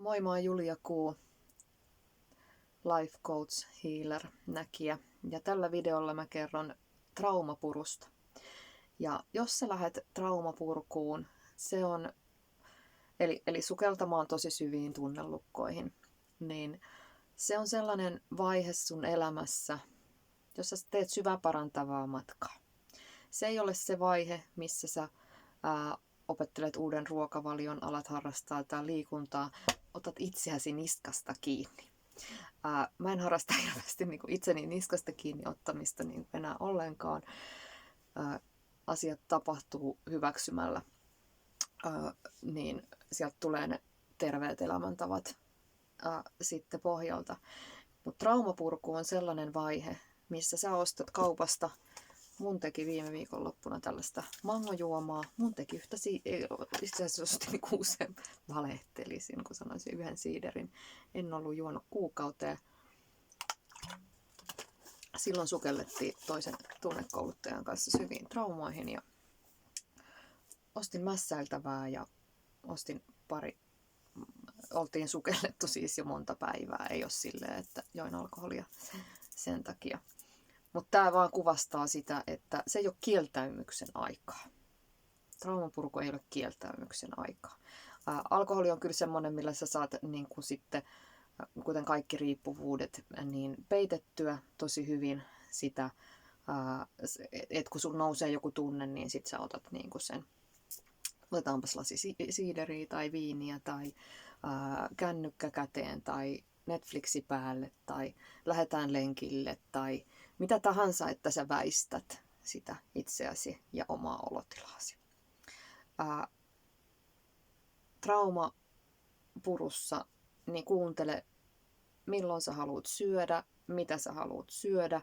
Moi, mä oon Julia Kuu, Life Coach, Healer, näkijä. Ja tällä videolla mä kerron traumapurusta. Ja jos sä lähdet traumapurkuun, se on, eli sukeltamaan tosi syviin tunnelukkoihin, niin se on sellainen vaihe sun elämässä, jossa sä teet syväparantavaa matkaa. Se ei ole se vaihe, missä sä opettelet uuden ruokavalion, alat harrastaa tai liikuntaa, otat itseäsi niskasta kiinni. Mä en harrasta hirveästi itseni niskasta kiinni ottamista enää ollenkaan. Asiat tapahtuu hyväksymällä, niin sieltä tulee ne terveet elämäntavat sitten pohjalta. Mutta traumapurku on sellainen vaihe, missä sä ostat kaupasta. Mun teki viime viikonloppuna tällaista mangojuomaa. Mun teki itse asiassa ostin usein, valehtelisin, kun sanoisin yhden siiderin. En ollut juonut kuukauteen. Silloin sukellettiin toisen tunnekouluttajan kanssa syviin traumoihin ja ostin mässäiltävää ja ostin oltiin sukellettu siis jo monta päivää. Ei ole silleen, että join alkoholia sen takia. Mutta tämä vaan kuvastaa sitä, että se ei ole kieltäymyksen aikaa. Traumapurku ei ole kieltäymyksen aikaa. Alkoholi on kyllä semmoinen, millä sä saat niin kuin sitten, kuten kaikki riippuvuudet, niin peitettyä tosi hyvin sitä, että kun sun nousee joku tunne, niin sit sä otat niin kuin sen, otetaanpas lasi siideriä tai viiniä tai kännykkä käteen tai Netflixi päälle tai lähdetään lenkille tai mitä tahansa, että sä väistät sitä itseäsi ja omaa olotilaasi. Traumapurussa niin kuuntele, milloin sä haluat syödä, mitä sä haluat syödä.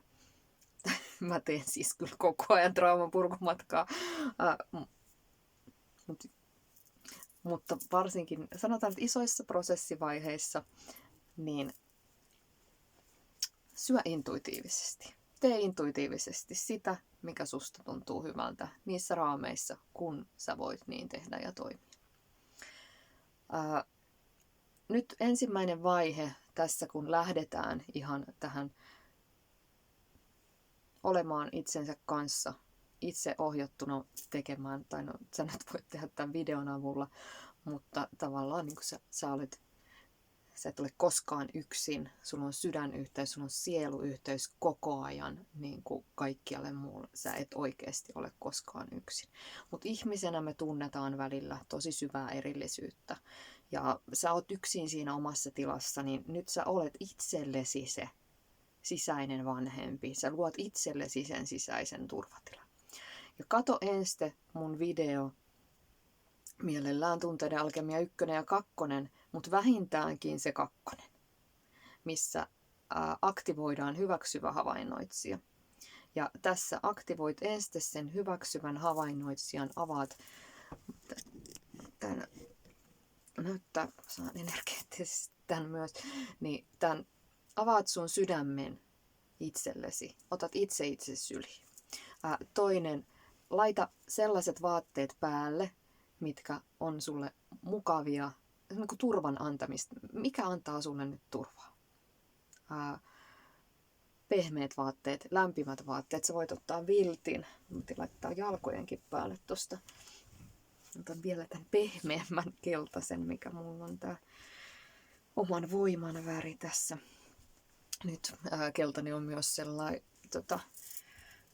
Mä teen siis kyllä koko ajan traumapurkumatkaa. Mutta varsinkin, sanotaan, että isoissa prosessivaiheissa, niin syö intuitiivisesti. Tee intuitiivisesti sitä, mikä susta tuntuu hyvältä niissä raameissa, kun sä voit niin tehdä ja toimia. Nyt ensimmäinen vaihe tässä, kun lähdetään ihan tähän olemaan itsensä kanssa itse ohjattuna tekemään, tai no sä nyt voit tehdä tämän videon avulla, mutta tavallaan niin kuin sä et ole koskaan yksin, sulla on sydänyhteys, sulla on sieluyhteys koko ajan niin kuin kaikkialle muulle. Sä et oikeasti ole koskaan yksin. Mutta ihmisenä me tunnetaan välillä tosi syvää erillisyyttä. Ja sä oot yksin siinä omassa tilassa, niin nyt sä olet itsellesi se sisäinen vanhempi. Sä luot itsellesi sen sisäisen turvatilan. Ja kato ensin mun video, mielellään Tunteiden alkemia 1 ja 2, mutta vähintäänkin se 2, missä aktivoidaan hyväksyvä havainnoitsija. Ja tässä aktivoit ensin sen hyväksyvän havainnoitsijan, avaat tämän, näyttää, saan energeettisesti tämän myös, niin tämän avaat sun sydämen itsellesi, otat itsesi syliin. Toinen, laita sellaiset vaatteet päälle, mitkä on sulle mukavia, niin kuin turvan antamista. Mikä antaa sulle nyt turvaa? Pehmeät vaatteet, lämpimät vaatteet. Sä voit ottaa viltin, mutta laittaa jalkojenkin päälle tosta. Otan vielä tämän pehmeämmän keltaisen, mikä mulla on tää oman voiman väri tässä. Nyt keltainen on myös sellainen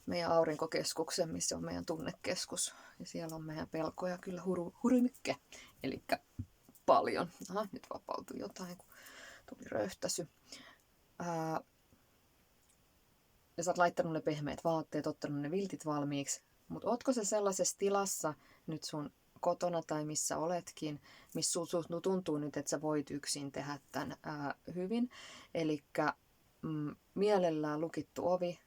meidän aurinkokeskuksen, missä on meidän tunnekeskus. Ja siellä on meidän pelkoja kyllä hurymykke. Elikkä paljon. Aha, nyt vapautui jotain, kun tuli röyhtäsy. Ja sä oot laittanut ne pehmeät vaatteet, ottanut ne viltit valmiiksi. Mutta ootko se sellaisessa tilassa nyt sun kotona tai missä oletkin, missä tuntuu nyt, että sä voit yksin tehdä tämän hyvin. Elikkä mielellään lukittu ovi.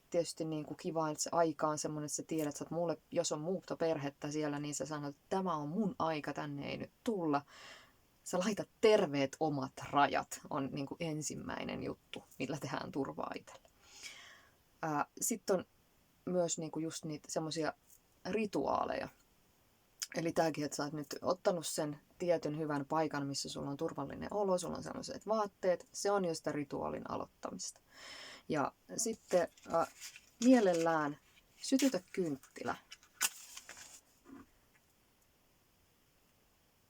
Tietysti niin kuin kiva, että se aika on semmoinen, että sä tiedät, että mulle, jos on muuta perhettä siellä, niin sä sanot, että tämä on mun aika, tänne ei nyt tulla. Sä laitat terveet omat rajat, on niin kuin ensimmäinen juttu, millä tehdään turvaa itselle. Sitten on myös niin kuin just niitä semmoisia rituaaleja, Eli tämäkin, että sä oot nyt ottanut sen tietyn hyvän paikan, missä sulla on turvallinen olo, sulla on sellaiset vaatteet, se on jo sitä rituaalin aloittamista. Ja sitten mielellään sytytä kynttilä.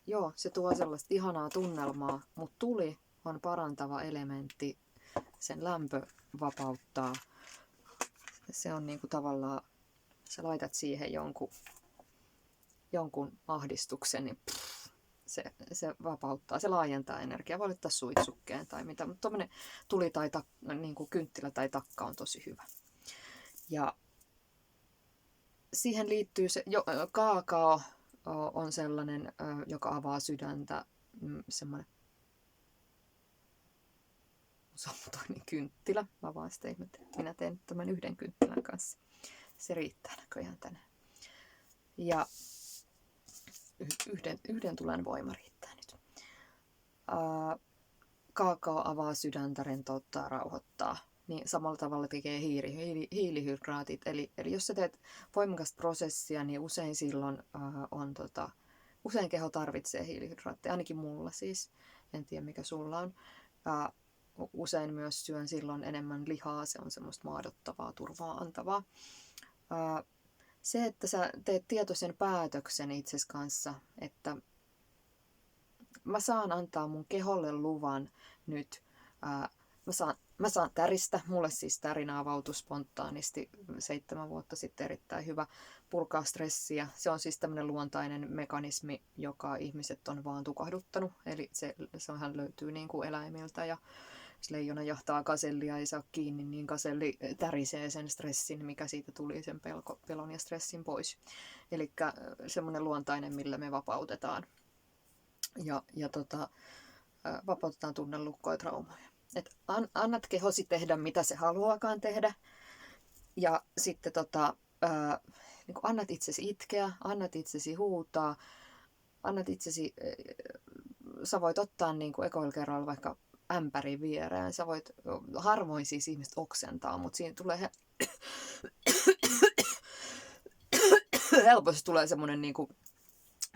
Joo, se tuo sellaista ihanaa tunnelmaa, mutta tuli on parantava elementti. Sen lämpö vapauttaa. Se on niinku tavallaan, sä laitat siihen jonkun ahdistuksen, niin se vapauttaa, se laajentaa energiaa. Voi laittaa suitsukkeen tai mitä, mutta tuommoinen tuli tai niinku kynttilä tai takka on tosi hyvä. Ja siihen liittyy se, kaakao on sellainen, joka avaa sydäntä, semmoinen samantoinen kynttilä. Mä vaan sitä ihmettelen, että minä teen tämän yhden kynttilän kanssa. Se riittää näköjään tänään. Ja yhden tulen voima riittää nyt. Kaakao avaa sydäntä, rentouttaa, rauhoittaa. Niin samalla tavalla tekee hiilihydraatit. Eli jos sä teet voimakasta prosessia, niin usein silloin usein keho tarvitsee hiilihydraatteja, ainakin mulla siis. En tiedä mikä sulla on. Usein myös syön silloin enemmän lihaa, se on semmoista maadottavaa, turvaa antavaa. Se, että sä teet tietoisen päätöksen itsesi kanssa, että mä saan antaa mun keholle luvan nyt, mä saan täristä, mulle siis tärinä avautui spontaanisti 7 vuotta sitten, erittäin hyvä purkaa stressiä. Se on siis tämmöinen luontainen mekanismi, joka ihmiset on vaan tukahduttanut, eli sehän löytyy niin kuin eläimiltä ja jos leijona jahtaa kasellia ei saa kiinni, niin kaselli tärisee sen stressin, mikä siitä tuli, sen pelon ja stressin pois. Eli semmoinen luontainen, millä me vapautetaan. Ja vapautetaan tunnelukkoja ja traumoja. Et annat kehosi tehdä, mitä se haluaakaan tehdä. Ja sitten niin annat itsesi itkeä, annat itsesi huutaa, annat itsesi, sä voit ottaa niin kuin ekoilla kerralla vaikka ämpärin viereen. Sä voit, harvoin siis ihmiset oksentaa, mutta siinä tulee helposti tulee semmoinen niin kuin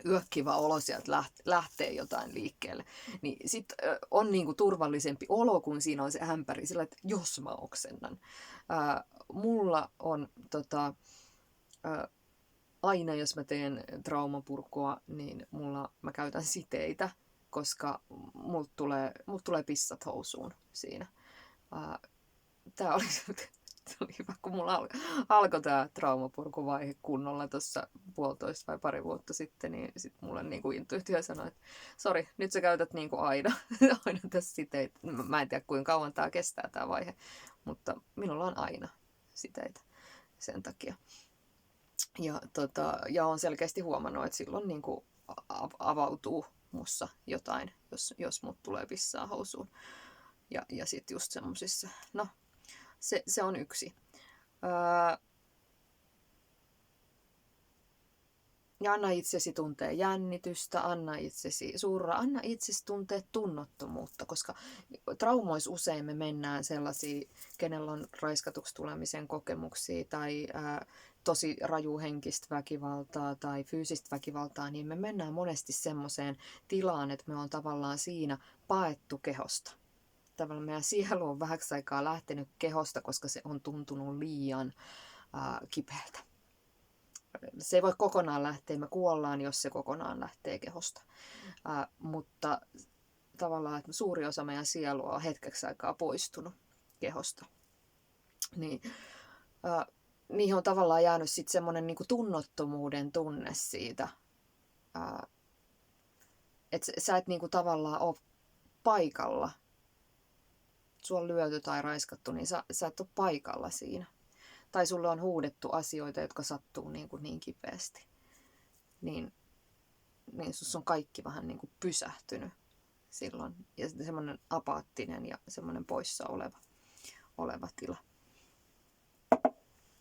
yökkivä olo, sieltä lähtee jotain liikkeelle. Niin sit on niin kuin turvallisempi olo, kun siinä on se ämpäri, sillä että jos mä oksennan. Mulla on aina, jos mä teen traumapurkua, niin mä käytän siteitä, koska mut tulee pissat housuun siinä. Tää oli hyvä, kun mulla alkoi tää traumapurkuvaihe kunnolla tuossa 1,5 vai 2 vuotta sitten, niin sit mulle niinku intuitio sanoi, että sori, nyt sä käytät niinku aina tässä siteitä. Mä en tiedä kuinka kauan tää kestää tää vaihe, mutta minulla on aina siteitä sen takia. Ja on selkeästi huomannut, että silloin niinku avautuu mussa jotain, jos mut tulee pissaa housuun. Ja sit just semmosissa, no se on yksi. Ja anna itsesi tuntea jännitystä, anna itsesi surra, anna itsesi tuntea tunnottomuutta, koska traumoissa usein me mennään sellaisia, kenellä on raiskatuksi tulemisen kokemuksia tai tosi rajuhenkistä väkivaltaa tai fyysistä väkivaltaa, niin me mennään monesti semmoiseen tilaan, että me on tavallaan siinä paettu kehosta. Tavallaan meidän sielu on vähäksi aikaa lähtenyt kehosta, koska se on tuntunut liian kipeältä. Se ei voi kokonaan lähteä, me kuollaan, jos se kokonaan lähtee kehosta. Mutta tavallaan että suuri osa meidän sielua on hetkeksi aikaa poistunut kehosta. Niin, niihin on tavallaan jäänyt sitten semmoinen niinku tunnottomuuden tunne siitä, että sä et niinku tavallaan ole paikalla. Sua on lyöty tai raiskattu, niin sä et ole paikalla siinä. Tai sulle on huudettu asioita, jotka sattuu niin kipeästi. Niin sus on kaikki vähän niin kuin pysähtynyt silloin. Ja semmoinen apaattinen ja semmoinen poissa oleva tila.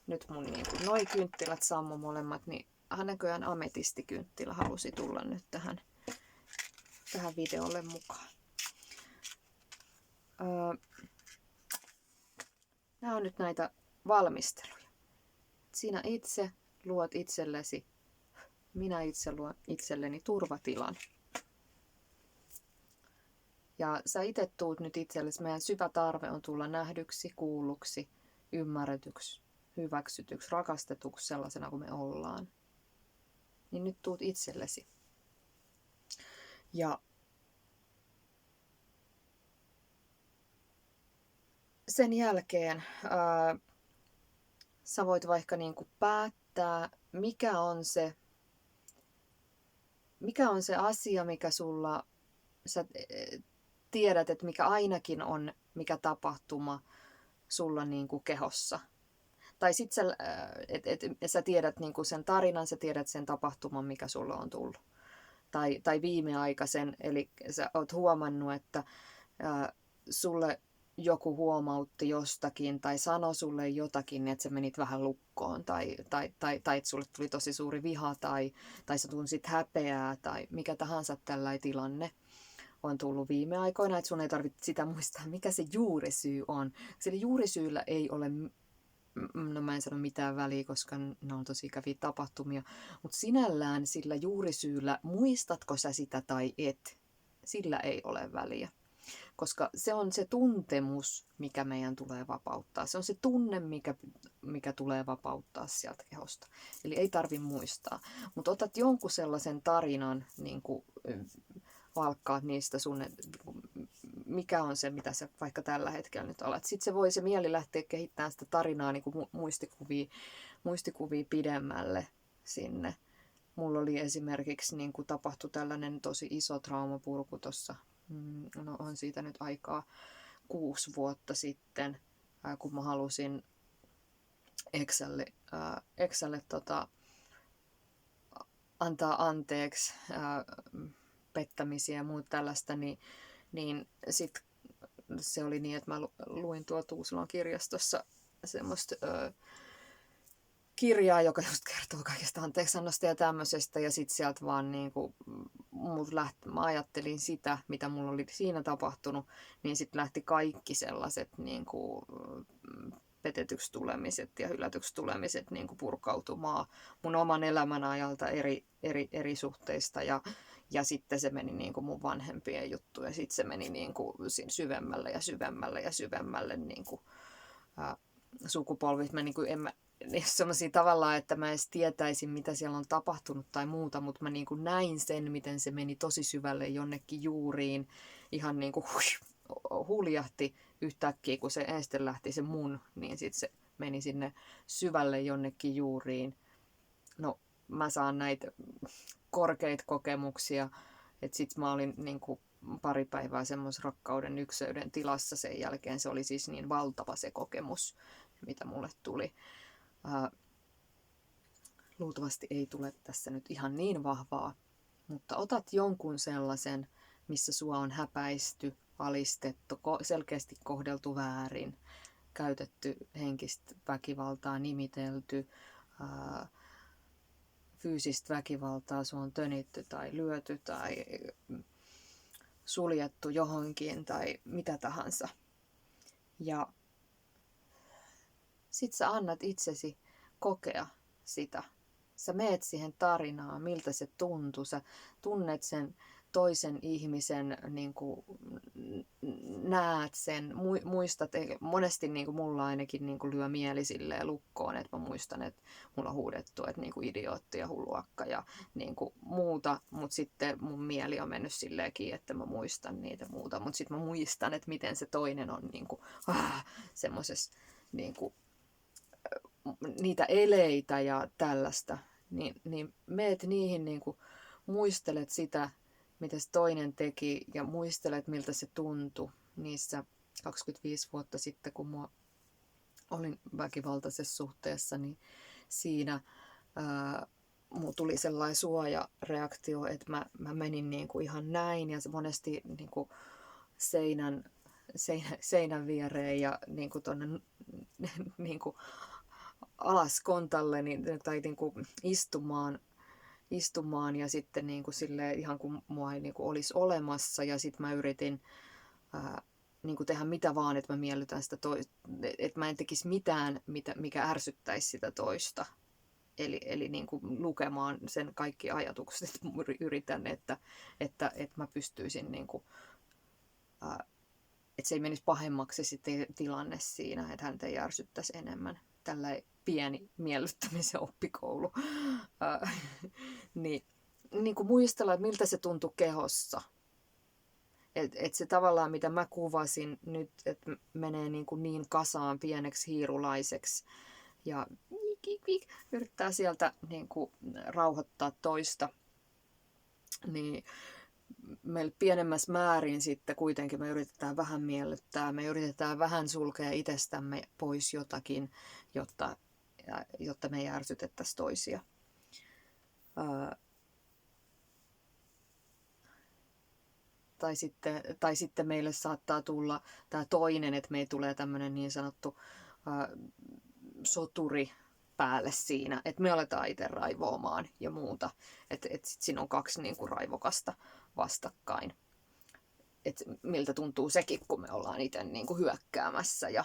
Nyt mun noi kynttilät sammu molemmat, niin näköjään ametistikynttilä halusi tulla nyt tähän videolle mukaan. Nämä on nyt näitä valmisteluja. Sinä itse luot itsellesi minä itse luon itselleni turvatilan. Ja sä itse tuut nyt itsellesi, meidän syvä tarve on tulla nähdyksi, kuulluksi, ymmärretyksi, hyväksytyksi, rakastetuksi sellaisena kuin me ollaan. Niin nyt tuut itsellesi. Ja sen jälkeen sä voit vaikka niinku päättää, mikä on se asia, mikä sulla, sä tiedät, että mikä ainakin on, mikä tapahtuma sulla niinku kehossa. Tai sit sä tiedät niinku sen tarinan, sä tiedät sen tapahtuman, mikä sulla on tullut. Tai viimeaikaisen, eli sä oot huomannut, että sulle joku huomautti jostakin tai sanoi sulle jotakin, että sä menit vähän lukkoon tai että sulle tuli tosi suuri viha tai sä tunsit häpeää tai mikä tahansa tällainen tilanne on tullut viime aikoina, että sun ei tarvitse sitä muistaa, mikä se juurisyy on. Sillä juurisyyllä ei ole, no mä en sano mitään väliä, koska ne on tosi ikäviä tapahtumia, mutta sinällään sillä juurisyyllä, muistatko sä sitä tai et, sillä ei ole väliä. Koska se on se tuntemus, mikä meidän tulee vapauttaa. Se on se tunne, mikä tulee vapauttaa sieltä kehosta. Eli ei tarvi muistaa. Mutta otat jonkun sellaisen tarinan, niin kuin valkkaat niistä sun, mikä on se, mitä sä vaikka tällä hetkellä nyt olet. Sitten se mieli lähteä kehittämään sitä tarinaa niin kuin muistikuvia pidemmälle sinne. Mulla oli esimerkiksi niin kuin tapahtui tällainen tosi iso traumapurku tuossa. No on siitä nyt aikaa 6 vuotta sitten, kun mä halusin Exälle antaa anteeksi pettämisiä ja muuta tällaista, niin sit se oli niin, että mä luin tuolla Tuusulan kirjastossa semmoista kirjaa, joka just kertoo kaikesta anteeksiannosta ja tämmöisestä, ja sitten sieltä vaan niinku, mä ajattelin sitä, mitä mulla oli siinä tapahtunut, niin sitten lähti kaikki sellaiset niinku, petetyksi tulemiset ja hylätyksi tulemiset niinku purkautumaan mun oman elämän ajalta eri suhteista, ja sitten se meni niinku mun vanhempien juttu, ja sitten se meni niinku syvemmälle ja syvemmälle ja syvemmälle niinku, sukupolvit. Mä niinku, semmoisia tavallaan, että mä edes tietäisin, mitä siellä on tapahtunut tai muuta, mutta mä niin kuin näin sen, miten se meni tosi syvälle jonnekin juuriin. Ihan niin kuin huljahti yhtäkkiä, kun se ensin lähti se mun, niin sitten se meni sinne syvälle jonnekin juuriin. No, mä saan näitä korkeita kokemuksia, että sit mä olin niin kuin pari päivää semmoisen rakkauden ykseyden tilassa sen jälkeen. Se oli siis niin valtava se kokemus, mitä mulle tuli. Luultavasti ei tule tässä nyt ihan niin vahvaa, mutta otat jonkun sellaisen, missä sua on häpäisty, alistettu, selkeästi kohdeltu väärin, käytetty henkistä väkivaltaa, nimitelty, fyysistä väkivaltaa, sua on tönitty tai lyöty tai suljettu johonkin tai mitä tahansa. Ja sit sä annat itsesi kokea sitä. Sä meet siihen tarinaan, miltä se tuntuu. Sä tunnet sen toisen ihmisen, niin kuin näet sen, muistat. Monesti niin kuin mulla ainakin niin kuin lyö mieli silleen lukkoon, että mä muistan, että mulla on huudettu, että niin kuin idiootti ja hulluakka ja niin kuin muuta. Mutta sitten mun mieli on mennyt silleenkin, että mä muistan niitä muuta. Mutta sitten mä muistan, että miten se toinen on niin kuin, semmoisessa niin kuin, niitä eleitä ja tällaista, niin meet niihin, niin kuin, muistelet sitä, mitä se toinen teki ja muistelet, miltä se tuntui niissä 25 vuotta sitten, kun mä olin väkivaltaisessa suhteessa, niin siinä mulla tuli sellainen suojareaktio, että mä menin niin kuin ihan näin ja monesti niin kuin seinän viereen ja niin kuin tonne niin kuin alas kontalle tai niin kuin istumaan ja sitten niin kuin silleen, ihan kuin mua ei niin kuin olisi olemassa ja sitten mä yritin niin kuin tehdä mitä vaan, että mä miellytän sitä toista, että mä en tekisi mitään, mikä ärsyttäisi sitä toista. Eli niin kuin lukemaan sen kaikki ajatukset, että yritän, että mä pystyisin, niin kuin, että se ei menisi pahemmaksi se tilanne siinä, että häntä ei ärsyttäisi enemmän. Tällainen pieni miellyttämisen oppikoulu. Niin kuin muistella, että miltä se tuntui kehossa. Et se tavallaan, mitä mä kuvasin nyt, että menee niin kasaan pieneksi hiirulaiseksi ja yrittää sieltä niin kuin rauhoittaa toista, niin meillä pienemmässä määrin sitten kuitenkin me yritetään vähän miellyttää, me yritetään vähän sulkea itsestämme pois jotakin, jotta me ei ärsytettäisi toisia. Tai sitten meille saattaa tulla tämä toinen, että meille tulee tämmöinen niin sanottu soturi päälle siinä, että me aletaan itse raivoamaan ja muuta. Että sitten siinä on kaksi niin kuin raivokasta vastakkain. Että miltä tuntuu sekin, kun me ollaan itse niin kuin hyökkäämässä. Ja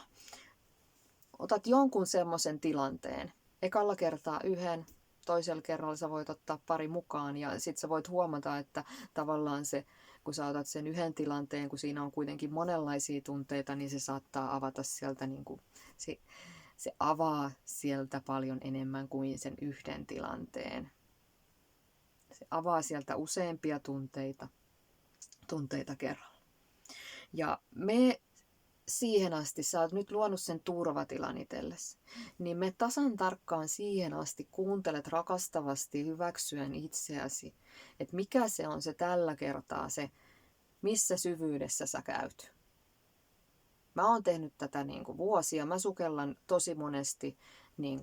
otat jonkun semmoisen tilanteen. Ekalla kertaa yhden, toisella kerralla sä voit ottaa pari mukaan ja sitten sä voit huomata, että tavallaan se, kun sä otat sen yhden tilanteen, kun siinä on kuitenkin monenlaisia tunteita, niin se saattaa avata sieltä, niin kuin, se avaa sieltä paljon enemmän kuin sen yhden tilanteen. Se avaa sieltä useampia tunteita kerralla. Ja me siihen asti, sä oot nyt luonut sen turvatilan itsellesi, niin me tasan tarkkaan siihen asti kuuntelet rakastavasti hyväksyen itseäsi, että mikä se on se tällä kertaa se, missä syvyydessä sä käyt. Mä oon tehnyt tätä niin kuin vuosia, mä sukellan tosi monesti,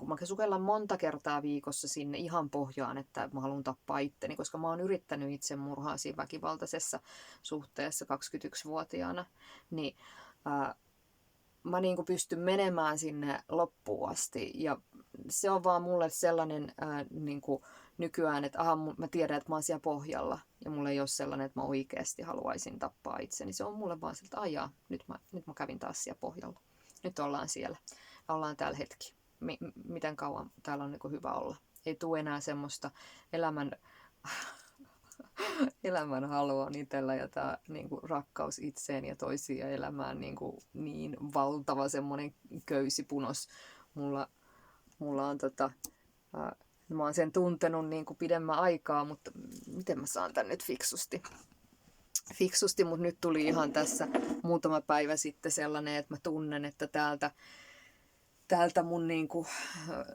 mä sukellan monta kertaa viikossa sinne ihan pohjaan, että mä haluan tappaa itteni, koska mä oon yrittänyt itsemurhaa siinä väkivaltaisessa suhteessa 21-vuotiaana, niin mä niin kuin pystyn menemään sinne loppuun asti ja se on vaan mulle sellainen niin kuin nykyään, että mä tiedän, että mä oon siellä pohjalla ja mulla ei ole sellainen, että mä oikeasti haluaisin tappaa itseni. Se on mulle vaan siltä, että nyt mä kävin taas siellä pohjalla. Nyt ollaan siellä. Ollaan täällä hetki. Miten kauan täällä on niin kuin hyvä olla. Ei tule enää semmoista elämän halua on itsellä ja tämä niin kuin rakkaus itseen ja toisiin ja elämään niin valtava semmoinen köysipunos. Mulla on mä oon sen tuntenut niin kuin pidemmän aikaa, mutta miten mä saan tän nyt fiksusti, mutta nyt tuli ihan tässä muutama päivä sitten sellainen, että mä tunnen, että täältä mun niin kuin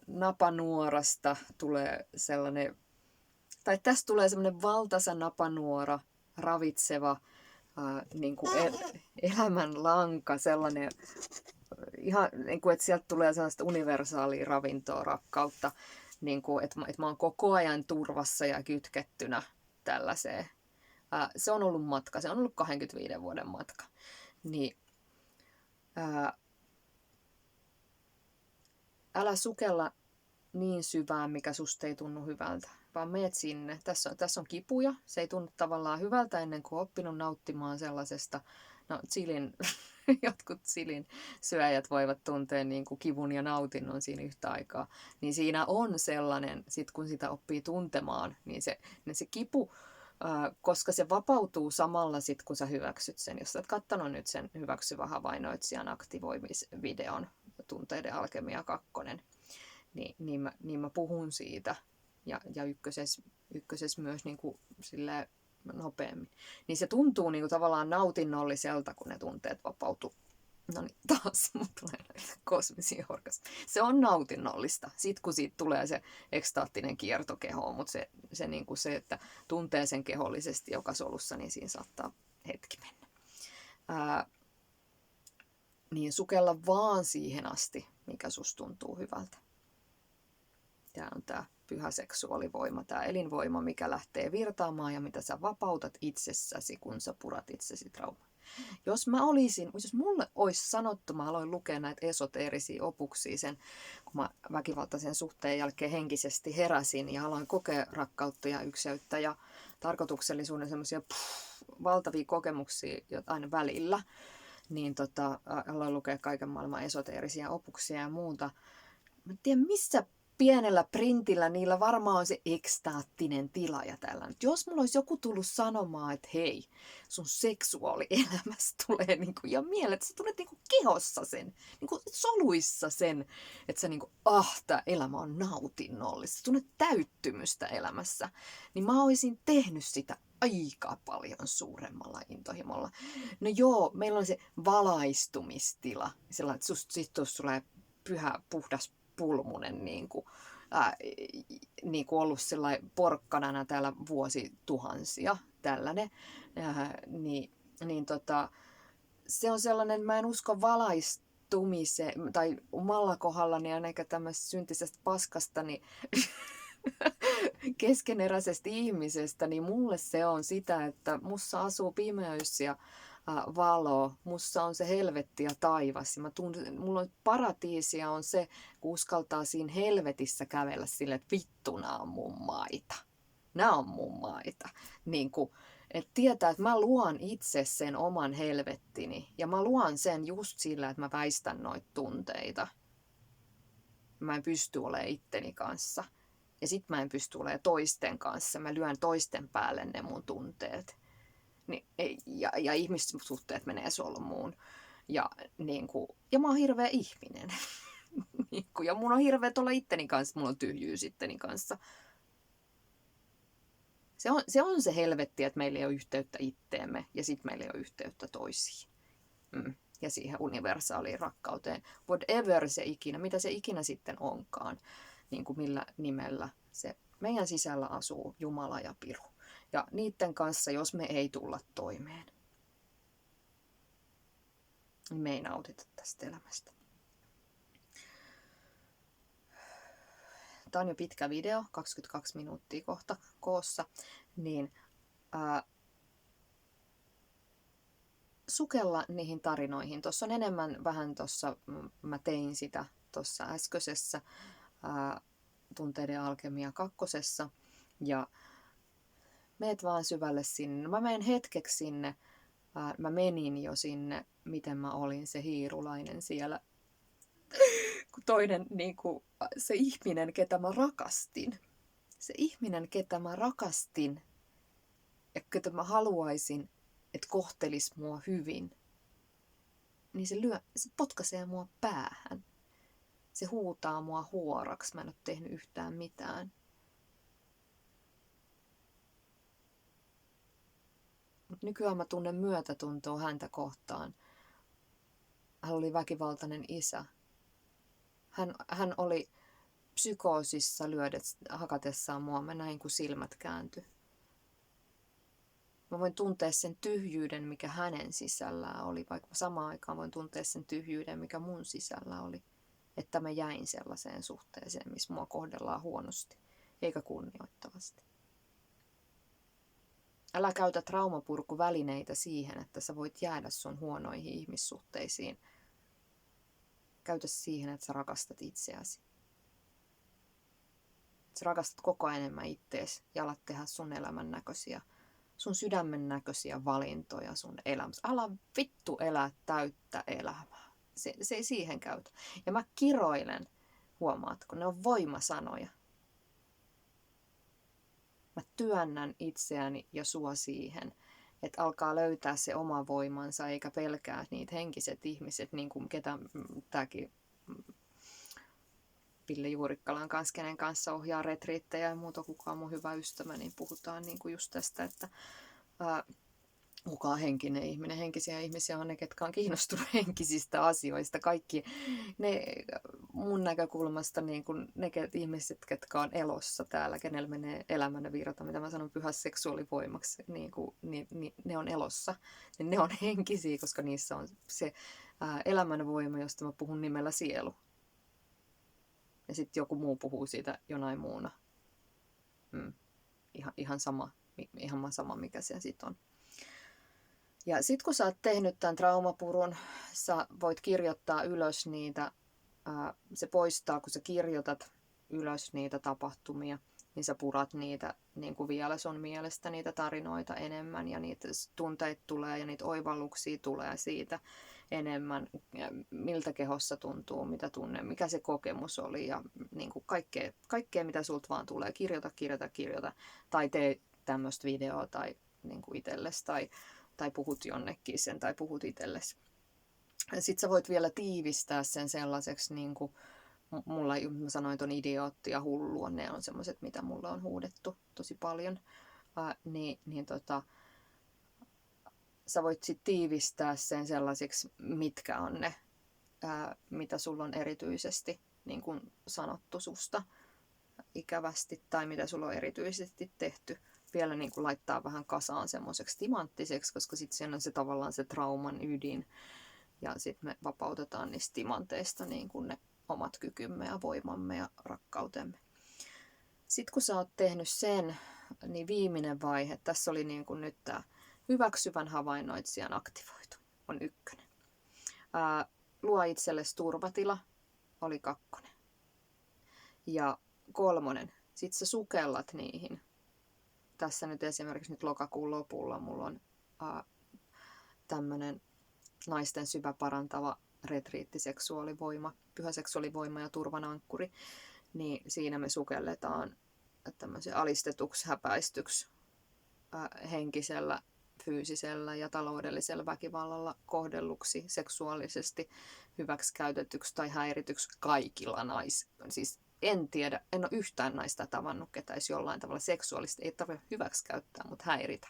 napanuorasta tulee sellainen, tai tästä tulee sellainen valtaisa napanuora, ravitseva niin kuin elämänlanka, sellainen ihan niin kuin, että sieltä tulee sellaista universaalia ravintoa, rakkautta, niin kuin, että mä oon koko ajan turvassa ja kytkettynä tällaiseen. Se on ollut matka, se on ollut 25 vuoden matka. Niin, älä sukella niin syvään, mikä susta ei tunnu hyvältä, vaan meet sinne. Tässä on kipuja, se ei tunnu tavallaan hyvältä ennen kuin oppinut nauttimaan sellaisesta, jotkut chilin syöjät voivat tuntea niin kuin kivun ja nautinnon siinä yhtä aikaa. Niin siinä on sellainen, sit kun sitä oppii tuntemaan, niin se kipu, koska se vapautuu samalla sit, kun sä hyväksyt sen. Jos sä oot kattanut nyt sen hyväksyvä havainnoitsijan aktivoimisvideon, Tunteiden alkemia 2, niin mä puhun siitä. Ja ykkösessä myös niin kuin silleen nopeammin. Niin se tuntuu niin kuin tavallaan nautinnolliselta, kun ne tunteet vapautuu. No niin, taas mun tulee kosmisia orgasmeja. Se on nautinnollista, sit kun siitä tulee se ekstaattinen kierto kehoon, mutta se, niin kuin se, että tuntee sen kehollisesti joka solussa, niin siinä saattaa hetki mennä. Niin sukella vaan siihen asti, mikä susta tuntuu hyvältä. Tämä on tämä pyhä seksuaalivoima, tämä elinvoima, mikä lähtee virtaamaan ja mitä sä vapautat itsessäsi, kun sä purat itsesi traumaan. Jos mulle olisi sanottu, mä aloin lukea näitä esoteerisia opuksia sen, kun mä väkivaltaisen suhteen jälkeen henkisesti heräsin ja aloin kokea rakkautta ja ykseyttä ja tarkoituksellisuuden semmoisia valtavia kokemuksia aina välillä, niin aloin lukea kaiken maailman esoteerisia opuksia ja muuta. Mä en tiedä, missä pienellä printillä niillä varmaan on se ekstaattinen tila ja tällainen. Jos mulla olisi joku tullut sanomaan, että hei, sun seksuaalielämässä tulee niinku, ja mielet, että sä tunnet niinku kehossa sen, niinku soluissa sen, että sä niinku, tää elämä on nautinnollista, sä tunnet täyttymystä elämässä, niin mä olisin tehnyt sitä aika paljon suuremmalla intohimolla. No joo, meillä on se valaistumistila, sellainen, että susta tulee pyhä, puhdas pulmunen niin kuin ollut sellainen porkkanana täällä vuosituhansia, tällainen, se on sellainen, mä en usko valaistumiseen, tai omalla kohdallani ainakaan tämmöisestä syntisestä paskasta, niin keskeneräisestä ihmisestä, niin mulle se on sitä, että mussa asuu pimeys ja valo, mussa on se helvetti ja taivas. Ja mulla on paratiisia on se, kun uskaltaa siinä helvetissä kävellä sille, että vittu, nää on mun maita. Nää on mun maita. Niin kuin, että tietää, että mä luon itse sen oman helvettini. Ja mä luon sen just sillä, että mä väistän noita tunteita. Mä en pysty olemaan itteni kanssa. Ja sit mä en pysty olemaan toisten kanssa. Mä lyön toisten päälle ne mun tunteet. Ja ihmissuhteet menee solmuun. Ja mä oon hirveä ihminen. Ja mun on hirveä olla itteni kanssa, mulla on tyhjyys itteni kanssa. Se on se helvetti, että meillä ei ole yhteyttä itteemme ja sitten meillä ei ole yhteyttä toisiin. Ja siihen universaaliin rakkauteen. Whatever se ikinä, mitä se ikinä sitten onkaan. Niin kuin millä nimellä se meidän sisällä asuu Jumala ja Piru. Ja niiden kanssa, jos me ei tulla toimeen, niin me ei nautita tästä elämästä. Tämä on jo pitkä video, 22 minuuttia kohta koossa, niin sukella niihin tarinoihin. Tuossa on enemmän vähän mä tein sitä tuossa äskeisessä Tunteiden alkemia 2. Ja meet vaan syvälle sinne. Mä menen hetkeksi sinne. Mä menin jo sinne, miten mä olin se hiirulainen siellä. Kun toinen, niin kuin, se ihminen, ketä mä rakastin. Se ihminen, ketä mä rakastin. Ja ketä mä haluaisin, että kohtelisi mua hyvin. Niin se potkaisee mua päähän. Se huutaa mua huoraksi. Mä en ole tehnyt yhtään mitään. Mutta nykyään mä tunnen myötätuntoa häntä kohtaan. Hän oli väkivaltainen isä. Hän oli psykoosissa hakatessaan mua. Mä näin, kun silmät kääntyi. Mä voin tuntea sen tyhjyyden, mikä hänen sisällään oli, vaikka samaan aikaan voin tuntea sen tyhjyyden, mikä mun sisällä oli. Että mä jäin sellaiseen suhteeseen, missä mua kohdellaan huonosti, eikä kunnioittavasti. Älä käytä traumapurkuvälineitä siihen, että sä voit jäädä sun huonoihin ihmissuhteisiin. Käytä siihen, että sä rakastat itseäsi. Sä rakastat koko ajan enemmän ittees ja alat tehdä sun elämän näköisiä, sun sydämen näköisiä valintoja sun elämässä. Ala vittu elää täyttä elämää. Se ei siihen käytä. Ja mä kiroilen, huomaatko, ne on voimasanoja. Mä työnnän itseäni ja sua siihen, että alkaa löytää se oma voimansa, eikä pelkää niitä henkiset ihmiset, niin kuin ketä tämäkin Ville Juurikkalan kanssa, kenen kanssa ohjaa retriittejä ja muuta kukaan mun hyvä ystävä, niin puhutaan niin kuin just tästä, että kuka on henkinen ihminen. Henkisiä ihmisiä on ne, ketkä on kiinnostunut henkisistä asioista. Kaikki ne mun näkökulmasta niin kuin ne ihmiset, ketkä on elossa täällä, kenellä menee elämän virta, mitä mä sanon pyhässä seksuaalivoimaksi, niin ne on elossa. Niin ne on henkisiä, koska niissä on se elämän voima, josta mä puhun nimellä sielu. Ja sitten joku muu puhuu siitä jonain muuna. Ihan sama, mikä se sitten on. Ja sitten kun sä oot tehnyt tämän traumapurun, sä voit kirjoittaa ylös niitä, se poistaa, kun sä kirjoitat ylös niitä tapahtumia, niin sä purat niitä niin kuin vielä sun mielestä niitä tarinoita enemmän ja niitä tunteita tulee ja niitä oivalluksia tulee siitä enemmän, ja miltä kehossa tuntuu, mitä tunne, mikä se kokemus oli ja niin kuin kaikkea, mitä sulta vaan tulee. Kirjoita tai tee tämmöistä videoa tai niin kuin itsellesi tai puhut jonnekin sen tai puhut itsellesi. Sitten sä voit vielä tiivistää sen sellaiseksi, niin kuin mulla, mä sanoin ton idiootti ja hullua, ne on semmoiset, mitä mulla on huudettu tosi paljon. Sä voit sitten tiivistää sen sellaisiksi, mitkä on ne, mitä sulla on erityisesti niin kun sanottu susta ikävästi tai mitä sulla on erityisesti tehty. Vielä niin kun laittaa vähän kasaan semmoiseksi timanttiseksi, koska sitten siinä on se tavallaan se trauman ydin. Ja sitten me vapautetaan niistä timanteista niin kun ne omat kykymme ja voimamme ja rakkautemme. Sitten kun sä oot tehnyt sen, niin viimeinen vaihe, tässä oli niin kuin nyt tämä hyväksyvän havainnoitsijan aktivoitu, on 1. Luo itsellesi turvatila, oli 2. Ja 3, sit sä sukellat niihin. Tässä nyt esimerkiksi nyt lokakuun lopulla mulla on tämmönen naisten syvä parantava retriitti, seksuaalivoima, pyhä seksuaalivoima ja turvan ankkuri. Niin siinä me sukelletaan tämmöisen alistetuksi, häpäistyksi, henkisellä, fyysisellä ja taloudellisella väkivallalla kohdelluksi, seksuaalisesti hyväksikäytetyksi tai häirityksi kaikilla siis en tiedä, en ole yhtään naista tavannut, ketä edes jollain tavalla seksuaalisesti, ei tarvitse hyväksikäyttää, mutta häiritä.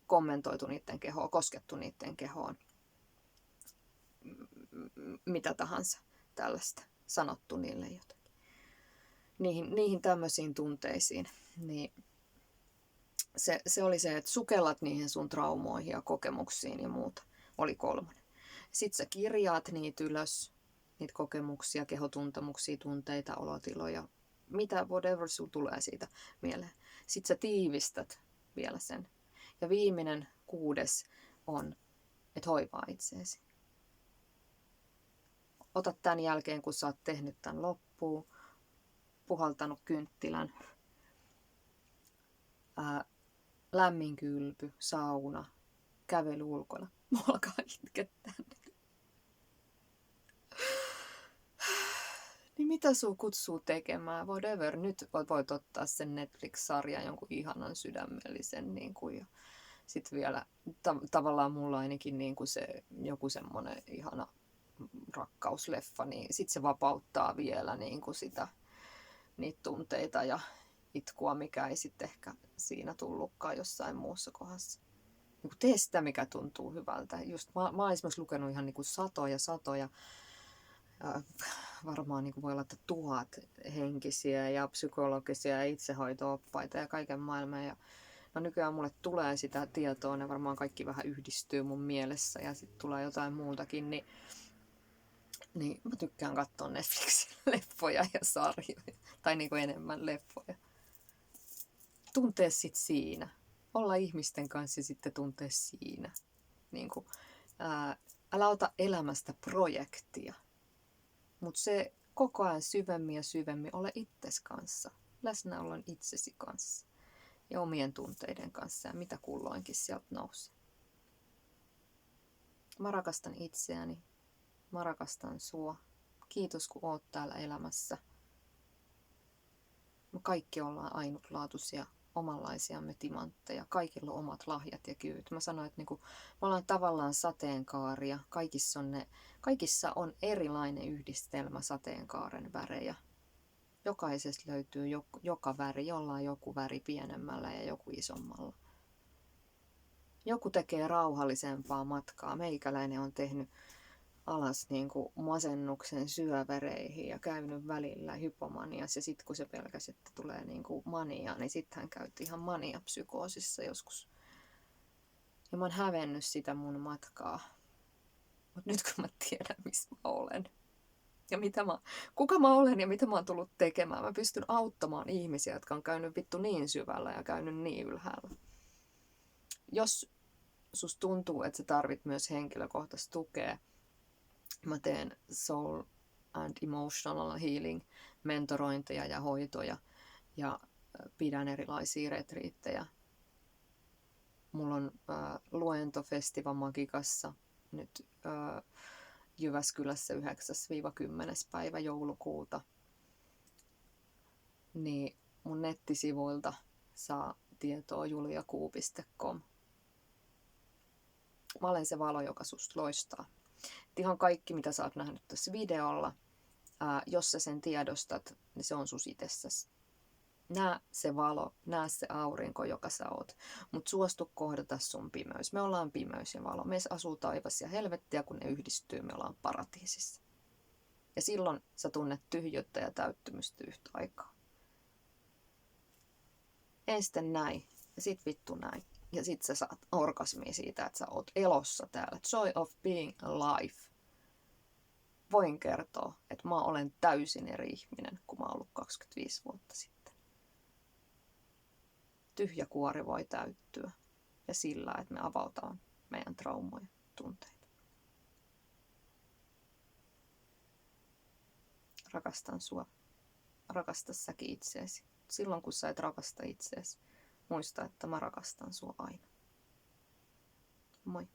Kommentoitu niiden kehoon, koskettu niiden kehoon, mitä tahansa tällaista, sanottu niille jotakin. Niihin tämmöisiin tunteisiin, niin se oli se, että sukellat niihin sun traumoihin ja kokemuksiin ja muuta, oli 3. Sitten sä kirjaat niitä ylös, niitä kokemuksia, kehotuntemuksia, tunteita, olotiloja, mitä whatever sulla tulee siitä mieleen. Sitten sä tiivistät vielä sen. Ja viimeinen 6 on, että hoivaa itseesi. Ota tämän jälkeen, kun sä oot tehnyt tämän loppuun, puhaltanut kynttilän, lämmin kylpy, sauna, kävely ulkona. Mulla alkaa itkettää. Niin mitä sun kutsuu tekemään? Whatever. Nyt voit ottaa sen Netflix-sarjan, jonkun ihanan sydämellisen. Niin kuin, ja sitten vielä tavallaan mulla ainakin niin kuin se, joku semmoinen ihana rakkausleffa, niin sitten se vapauttaa vielä niin kuin niitä tunteita ja itkua, mikä ei sitten ehkä siinä tullutkaan jossain muussa kohdassa. Niin kuin tee sitä, mikä tuntuu hyvältä. Just, mä oon esimerkiksi lukenut ihan niin kuin satoja, varmaan niin kuin voi olla 1000 henkisiä ja psykologisia ja itsehoito-oppaita ja kaiken maailman. Ja no nykyään mulle tulee sitä tietoa, ne varmaan kaikki vähän yhdistyy mun mielessä ja sitten tulee jotain muutakin, niin mä tykkään katsoa Netflixin leffoja ja sarjoja, tai niin kuin enemmän leffoja. Tuntee sitten siinä. Olla ihmisten kanssa ja sitten tuntee siinä. Niin kuin, älä ota elämästä projektia, mutta se koko ajan syvemmin ja syvemmin ole itsesi kanssa. Läsnäolon itsesi kanssa ja omien tunteiden kanssa ja mitä kulloinkin sieltä nousee. Mä rakastan itseäni. Mä rakastan sua. Kiitos kun oot täällä elämässä. Me kaikki ollaan ainutlaatuisia, omanlaisiamme timantteja. Kaikilla on omat lahjat ja kyvyt. Mä sanoin, että me ollaan tavallaan sateenkaaria. Kaikissa on erilainen yhdistelmä sateenkaaren värejä. Jokaisesta löytyy joka väri, jollain joku väri pienemmällä ja joku isommalla. Joku tekee rauhallisempaa matkaa. Meikäläinen on tehnyt alas niin kuin masennuksen syövereihin ja käynyt välillä hypomaniassa. Ja sitten kun se pelkäsi, että tulee niin kuin mania, niin sitten hän käytti ihan maniapsykoosissa joskus. Ja mä oon hävennyt sitä mun matkaa. Mutta nyt kun mä tiedän, missä mä olen ja kuka mä olen ja mitä mä oon tullut tekemään, mä pystyn auttamaan ihmisiä, jotka on käynyt vittu niin syvällä ja käynyt niin ylhäällä. Jos susta tuntuu, että sä tarvit myös henkilökohtaista tukea, mä teen soul and emotional healing mentorointeja ja hoitoja ja pidän erilaisia retriittejä. Mulla on luentofestiva Magikassa nyt Jyväskylässä 9-10. päivä joulukuuta. Niin mun nettisivuilta saa tietoa juliakuu.com. Mä olen se valo, joka susta loistaa. Et ihan kaikki, mitä sä oot nähnyt tässä videolla, jos sä sen tiedostat, niin se on sus itsessäsi. Näe se valo, näe se aurinko, joka sä oot. Mut suostu kohdata sun pimeys. Me ollaan pimeys ja valo. Meissä asuu taivas ja helvetti, ja kun ne yhdistyy, me ollaan paratiisissa. Ja silloin sä tunnet tyhjyyttä ja täyttymystä yhtä aikaa. Ensin näin, ja sit vittu näin. Ja sit sä saat orgasmia siitä, että sä oot elossa täällä. Joy of being alive. Voin kertoa, että mä olen täysin eri ihminen, kuin mä oon ollut 25 vuotta sitten. Tyhjä kuori voi täyttyä. Ja sillä, että me avautaan meidän traumoja, tunteita. Rakastan sua. Rakasta säkin itseesi. Silloin kun sä et rakasta itseesi, muista, että mä rakastan sua aina. Moi.